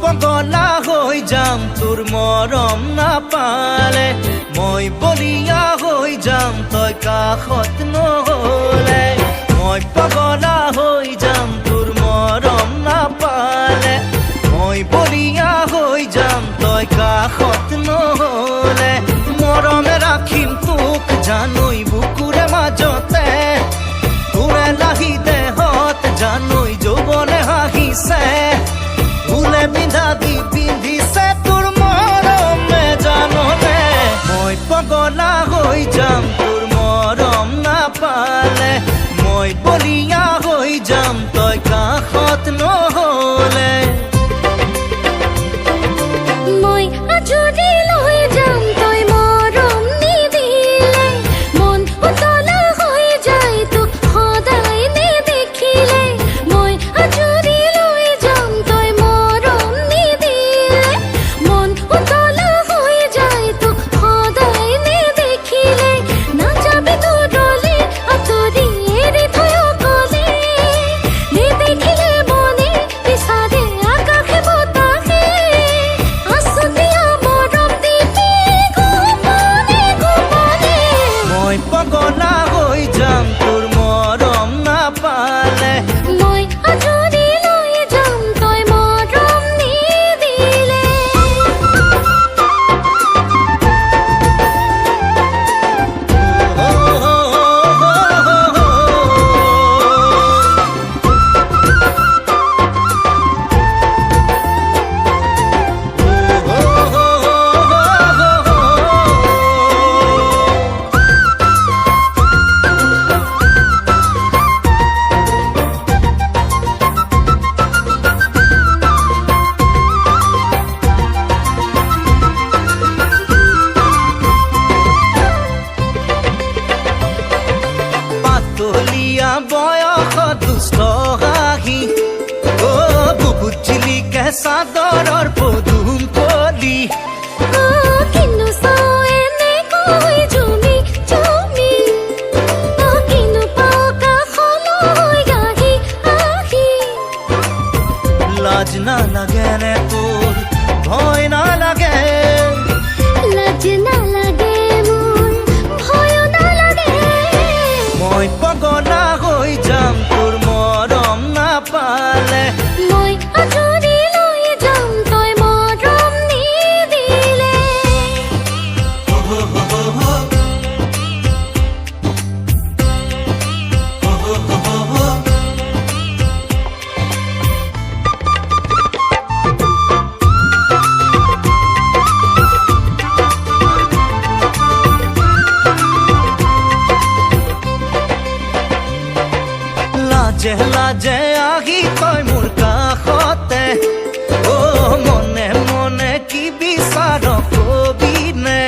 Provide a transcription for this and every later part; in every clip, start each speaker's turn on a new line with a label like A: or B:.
A: পগলা হৈ যাম তোৰ মৰম নাপালে মই বলিয়া হৈ যাম তই কাষত নহলে মই পগলা হৈ যাম তোৰ মৰম নাপালে মই বলিয়া হৈ যাম তই কাষত নহলে মৰমে ৰাখিম তোক জানৈ বুকুৰে মাজতে তোৰে লাহি দেহত জানৈ যৌৱনে হাঁহিছে ফুলে পিন্ধাবি পিন্ধিছে তোৰ মৰমে জাননে মই পগলা হৈ যাম তোৰ মৰম নাপালে মই বলিয়া হৈ যাম তই কাষত নহলে
B: মই আজৰি লৈ যাম তই মৰম নিদিলে মন উতলা হৈ যায় তোক সদায় নেদেখিলে মই আজৰি লৈ যাম তই মৰম নিদিলে মন উতলা হৈ যায় তোক সদায় নেদেখিলে নাযাবি দূৰলে আঁতৰি এৰি থৈ অকলে নেদেখিলে মনে বিচাৰে আকাশে বতাহে আছুতীয়া মৰম দিবি গোপনে গোপনে
A: মই পগলা হৈ যাম তোৰ মৰম নাপালে
B: মই আজৰি লৈ যাম তই মৰম নিদিলে পাতলীয়া বয়স দুষ্ট হাঁহি বুকুত জিলিকে চাদৰৰ পদুম কলি কিনো চাও এনেকৈ জুমি জুমি কিনো পাও কাষলৈ আহি আহি
A: লাজ নালাগে নে তোৰ ভয় নালাগে
B: লাজ নালাগে মোৰ ভয় নালাগে
A: মই পগলা হৈ যাম তোৰ মৰম নাপালে
B: মই আজৰি লৈ যাম তই মৰম নিদিলে
A: লাজে লাজে আহি তই মোৰ কাষতে মনে মনে কি বিচাৰ কবি নে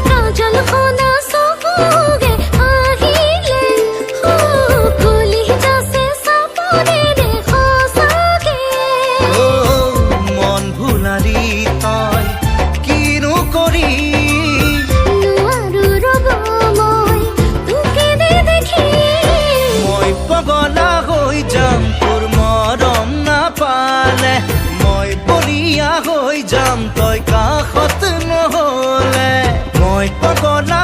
B: কাজল খনা চকুৰে আহিলে কলি যাছে চাপৰেৰে সঁচাকে
A: মন ভুলাৰি তই কিনো কৰি
B: নোৱাৰো ৰ'ব মই তোকে দেখি
A: মই পগলা হৈ যাম তোৰ মৰম নাপালে মই বলিয়া হৈ যাম তই কাষত নহলে মই পগলা